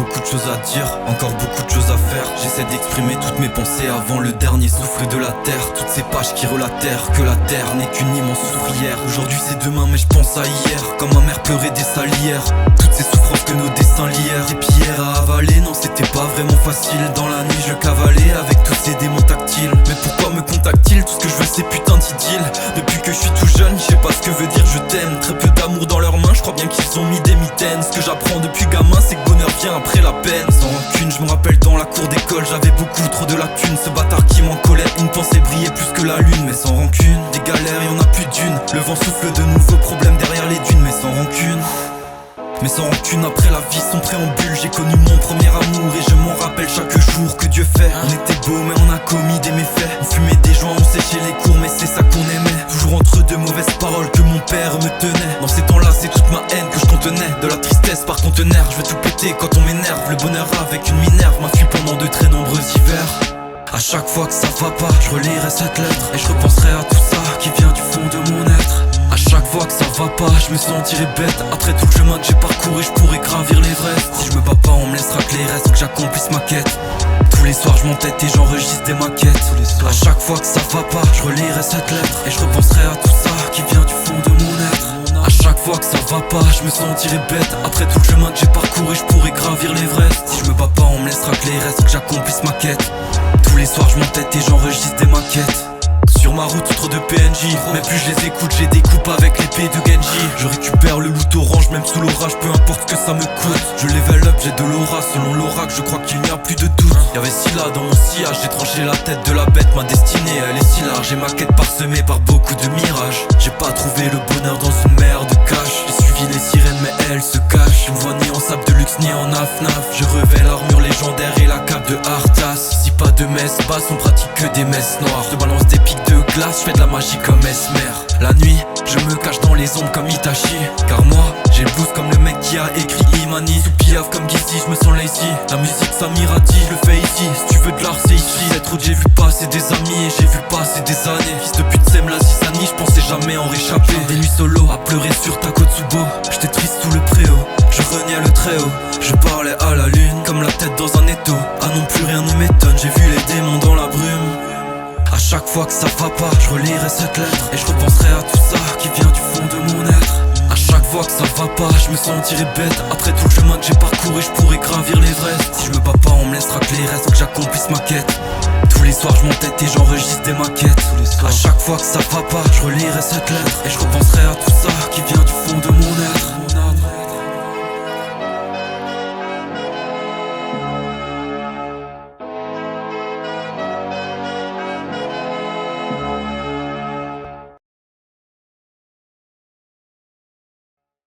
beaucoup de choses à dire, encore beaucoup de choses à faire. J'essaie d'exprimer toutes mes pensées avant le dernier souffle de la terre. Toutes ces pages qui relatèrent que la terre n'est qu'une immense ouvrière. Aujourd'hui c'est demain mais je pense à hier, comme ma mère pleurait des salières. Toutes ces souffrances que nos destins lièrent. Des pierres à avaler, non c'était pas vraiment facile. Dans la nuit je cavalais avec tous ces démons tactiles. Mais pourquoi me contactent-ils? Tout ce que je veux c'est putain d'idylle. Depuis que je suis tout jeune, je sais pas ce que veut dire je t'aime. Très peu d'amour dans leurs mains, je crois bien qu'ils ont mis des mitaines. Ce que j'apprends depuis gamin c'est que bonheur vient après la peine. Sans rancune, je me rappelle dans la cour d'école, j'avais beaucoup trop de lacunes. Ce bâtard qui m'en colère, une pensée brillait plus que la lune. Mais sans rancune, des galères y'en a plus d'une. Le vent souffle de nouveaux problèmes derrière les dunes. Mais sans rancune, après la vie son préambule. J'ai connu mon premier amour et je m'en rappelle chaque jour. Que Dieu fait, on était beau mais on a commis des méfaits. On fumait des joints, on séchait les cours, mais c'est ça qu'on aimait. Toujours entre deux mauvaises paroles que mon père me tenait. Dans ces temps-là c'est toute ma haine que je contenais. De la tristesse par conteneur, je vais tout péter quand on m'énerve. Le bonheur avec une minerve m'a fui pendant de très nombreux hivers. À chaque fois que ça va pas, je relirai cette lettre et je repenserai à tout ça qui vient du fond de mon être. À chaque fois que ça va pas, je me sentirai bête. Après tout le chemin que j'ai parcouru, je pourrais gravir l'Everest. Si je me bats pas, on me laissera que les restes, que j'accomplisse ma quête. Tous les soirs je m'entête et j'enregistre des maquettes. À chaque fois que ça va pas, je relirai cette lettre et je repenserai à tout ça qui vient du fond de mon être. À chaque fois que ça va pas, je me sentirai bête. Après tout le chemin que j'ai parcouru, je pourrais gravir l'Everest. Si je me bats pas, on me laissera que les restes, que j'accomplisse ma quête. Tous les soirs je m'entête et j'enregistre des maquettes. Sur ma route trop de PNJ, mais plus je les écoute, j'ai des coupes avec l'épée de Genji. Je récupère le loot orange même sous l'orage, peu importe ce que ça me coûte. Je level up, j'ai de l'aura, selon l'oracle je crois qu'il n'y a plus de doute. Y'avait Scylla dans mon sillage, j'ai tranché la tête de la bête. Ma destinée elle est si large et ma quête parsemée par beaucoup de mirages. J'ai pas trouvé le bonheur dans une mer de cash. J'ai suivi les sirènes mais elles se cachent. Je me vois ni en sable de luxe ni en naf-naf. Je revêt l'armure légendaire et la cape de Arthas. Ici pas de messe basse, on pratique que des messes noires. Je te balance des pics de glace, je fais de la magie comme Esmer. La nuit, je me cache dans les ombres comme Itachi. Car moi, j'ai le boost comme le mec qui a écrit Imani. Sous piaf comme Gizzy, je me sens lazy. La musique ça m'irradie, je le fais ici. Si tu veux de l'art c'est ici. Être j'ai vu passer des amis et j'ai vu passer des années. Fils de pute sème la zizanie, je pensais jamais en réchapper. Des nuits solo à pleurer sur Takotsubo. J'étais triste sous le préau, je reniais le très haut. Je parlais à la lune comme la tête dans un étau. Ah non plus rien ne m'étonne, j'ai vu les démons dans la brume. À chaque fois que ça va pas, je relirai cette lettre et je repenserai à tout ça qui vient du fond de mon être. À chaque fois que ça va pas, je me sentirai bête. Après tout le chemin que j'ai parcouru, je pourrais gravir l'Everest. Si je me bats pas, on me laissera que les restes, que j'accomplisse ma quête. Tous les soirs je m'entête et j'enregistre des maquettes. À chaque fois que ça va pas, je relirai cette lettre et je repenserai à tout